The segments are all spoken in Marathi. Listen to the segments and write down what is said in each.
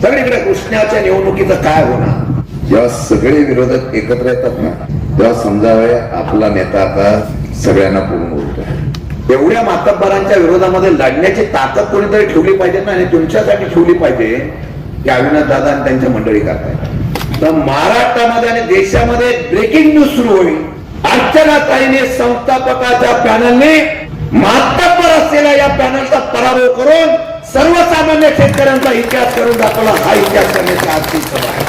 सगळीकडे कृष्णाच्या निवडणुकीचं काय होणार? जेव्हा सगळे विरोधक एकत्र येतात ना, तेव्हा समजावे आपला नेता आता सगळ्यांना पूर्ण बोलतोय. एवढ्या मातब्बरांच्या विरोधामध्ये लढण्याची ताकद कोणीतरी ठेवली पाहिजे ना, आणि तुमच्यासाठी ठेवली पाहिजे की अविनाश दादा आणि त्यांच्या मंडळी करतायत. तर महाराष्ट्रामध्ये आणि देशामध्ये ब्रेकिंग न्यूज सुरू होईल. अर्चनाताईने संस्थापकाच्या पॅनलने मातब्बर असलेल्या या पॅनलचा पराभव करून सर्वसामान्य शेतकऱ्यांचा इतिहास करून दाखवला. हा इतिहास करण्याची आजची सभा आहे.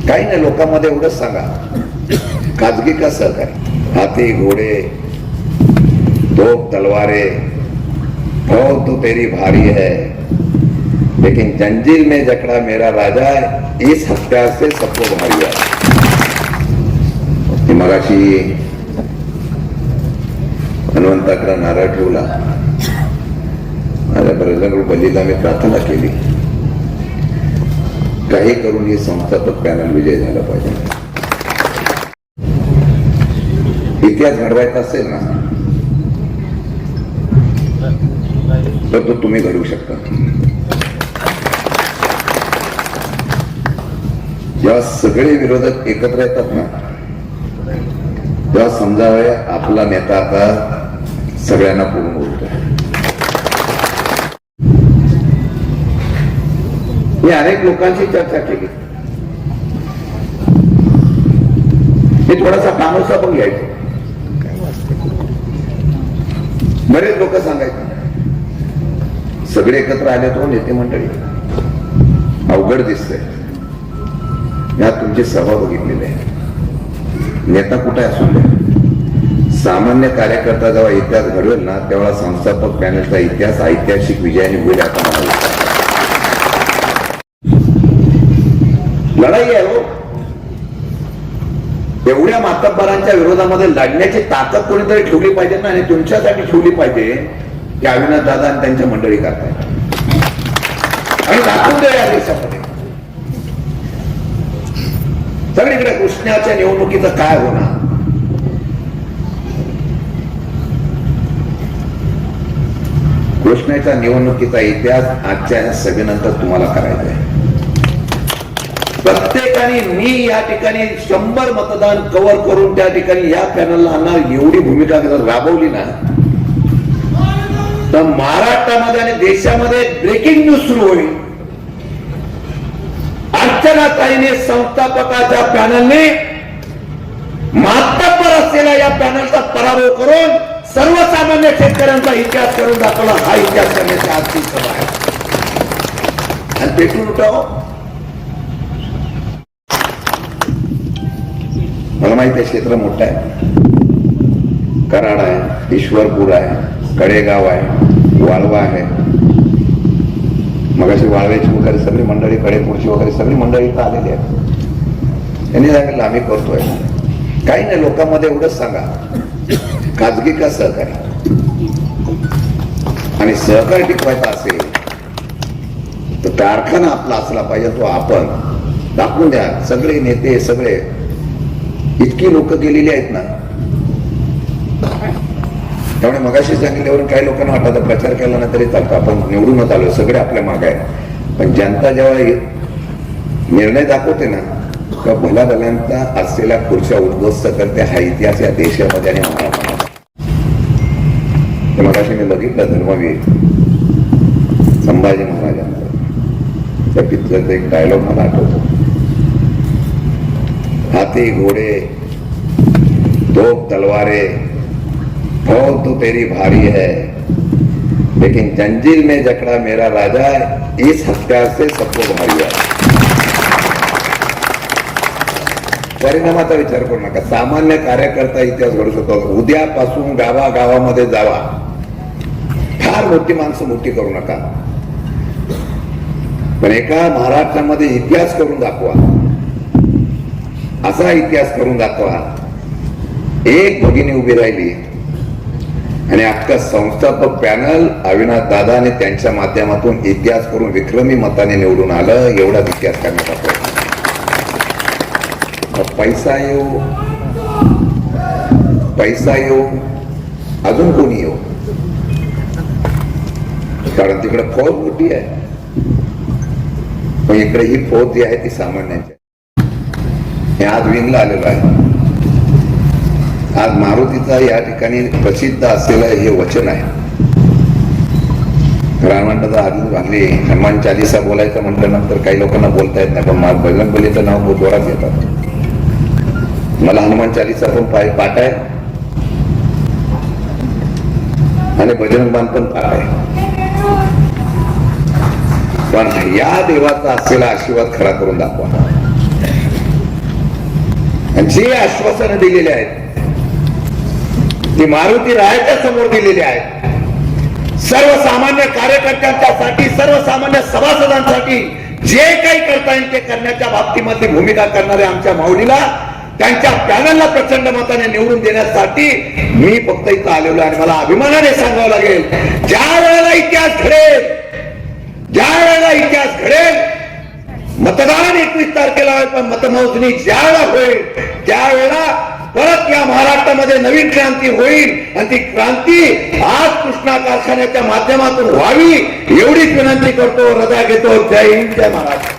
काही नाही, लोकांमध्ये एवढंच सांगा, खाजगी का सहकारी, हाथी घोडे तोप तलवारे, फौज तो तेरी भारी है लेकिन जंजीर में जकड़ा मेरा राजा, इस हत्यार से सबको भारी है. मगाशी हनुमंताकडे नारळ ठेवला, माझ्या बरेच बल्लीला मी प्रार्थना केली, काही करून ही संस्थापक पॅनल विजय झाला पाहिजे. इतिहास घडवायचा असेल ना तर तो तुम्ही घडवू शकता. जेव्हा सगळे विरोधक एकत्र येतात ना, तेव्हा समजावे आपला नेता आता सगळ्यांना पूर्ण बोलतोय. मी अनेक लोकांशी चर्चा केली. मी थोडासा कानोसा पण घ्यायचो. बरेच लोक सांगायचे सगळे एकत्र आले तो नेते मंडळी अवघड दिसतंय. यात तुमची सभा बघितलेली आहे. नेता कुठे असू दे, सामान्य कार्यकर्ता जेव्हा इतिहास घडवेल ना, तेव्हा संस्थापक पॅनलचा इतिहास ऐतिहासिक विजयाने होईल. आता मला लढाई आहे हो. एवढ्या मातब्बरांच्या विरोधामध्ये लढण्याची ताकद कोणीतरी ठेवली पाहिजे ना, आणि तुमच्यासाठी ठेवली पाहिजे की अविनाश दादा आणि त्यांच्या मंडळी करतायत. आणि दाखवून द्या या देशामध्ये सगळीकडे कृष्णाच्या निवडणुकीचं काय होणार? कृष्णाच्या निवडणुकीचा इतिहास आजच्या या सभेनंतर तुम्हाला करायचा आहे. प्रत्येकाने मी या ठिकाणी 100 मतदान कव्हर करून त्या ठिकाणी या पॅनलला आणणार एवढी भूमिका जर राबवली ना, तर महाराष्ट्रामध्ये आणि देशामध्ये ब्रेकिंग न्यूज सुरू होईल. अर्चनाताईने संस्थापकाच्या पॅनलने मातब्बर असलेल्या या पॅनलचा पराभव करून सर्वसामान्य शेतकऱ्यांचा इतिहास करून दाखवला. हा इतिहास करण्याची आजची सभा आहे. आणि पेटून उठाव. मला माहिती आहे क्षेत्र मोठं आहे. कराड आहे, ईश्वरपूर आहे, कडेगाव आहे, वाळवा आहे. मग अशी वाळव्याची वगैरे सगळी मंडळी, कडेपूरची वगैरे सगळी मंडळी इथं आलेली आहे. त्यांनी सांगितलं आम्ही करतोय. काही नाही, लोकांमध्ये एवढंच सांगा, खाजगी का सहकारी, आणि सहकार टिकवायचा असेल तर कारखाना आपला असला पाहिजे. तो आपण दाखवून द्या. सगळे नेते, सगळे इतकी लोक गेलेली आहेत ना, त्यामुळे मगाशी सांगितल्यावरून काही लोकांना वाटतं प्रचार केला ना तरी चालतो, आपण निवडूनच आलो, सगळे आपल्या मागे आहे. पण जनता जेव्हा निर्णय दाखवते ना, तेव्हा भला भल्यांचा असलेल्या खुर्च्या उद्ध्वस्त करते. हा इतिहास या देशामध्ये आणि महाराष्ट्रात. मगाशी मी बघितलं धर्मवीर संभाजी महाराजांचा त्या पिक्चरचा एक डायलॉग मला आठवतो. हाथी घोडे तोप तलवारे, फौज तो तेरी भारी है लेकिन जंजीर में जकड़ा मेरा राजा, इस हत्यार से सबको भारी है. परिणामाचा विचार करू नका. सामान्य कार्यकर्ता इतिहास घडू शकतो. उद्यापासून गावागावामध्ये जावा. फार मोठी माणसं मोठी करू नका, पण एका महाराष्ट्रामध्ये इतिहास करून दाखवा. असा इतिहास करून दाखवा. एक भगिनी उभी राहिली आणि अख्खा संस्थापक पॅनल अविनाश दादा आणि त्यांच्या माध्यमातून इतिहास करून विक्रमी मताने निवडून आलं. एवढाच इतिहास करण्याचा प्रयत्न. पैसा येऊ, पैसा येऊ, अजून कोणी येऊ, कारण तिकडे फौज मोठी आहे. पण इकडे ही फौज जी आहे ती सामान्यांची. मी आज विंगला आलेलो आहे. आज मारुतीचा या ठिकाणी प्रसिद्ध असलेलं हे वचन आहे. रामांडाचा हल्ली हनुमान चालीसा बोलायचं म्हटल्यानंतर काही लोकांना बोलता येत नाही, पण बजरंगबलीचं नाव बहुत जोरात घेतात. मला हनुमान चालीसा पण पाठ आहे आणि बजरंग बाण पण पाठ आहे. पण या देवाचा असलेला आशीर्वाद खरा करून दाखवा. जे आश्वासनं दिलेले आहेत ती मारुती रायाच्या समोर दिलेली आहेत. सर्वसामान्य कार्यकर्त्यांच्यासाठी, सर्वसामान्य सभासदांसाठी जे काही करता येईल ते करण्याच्या बाबतीमध्ये भूमिका करणाऱ्या आमच्या माऊलीला, त्यांच्या पॅनलला प्रचंड मताने निवडून देण्यासाठी मी फक्त इथं आलेलो आहे. आणि मला अभिमानाने सांगावं लागेल, ज्या वेळेला इतिहास घडेल, ज्या वेळेला इतिहास घडेल, मतदान 21 तारखेला होईल, पण मतमोजणी ज्या वेळेला होईल त्यावेळेला परत या महाराष्ट्रामध्ये नवीन क्रांती होईल. आणि ती क्रांती आज कृष्णा कारखान्याच्या माध्यमातून व्हावी एवढीच विनंती करतो. रजा घेतो. जय हिंद, जय महाराष्ट्र.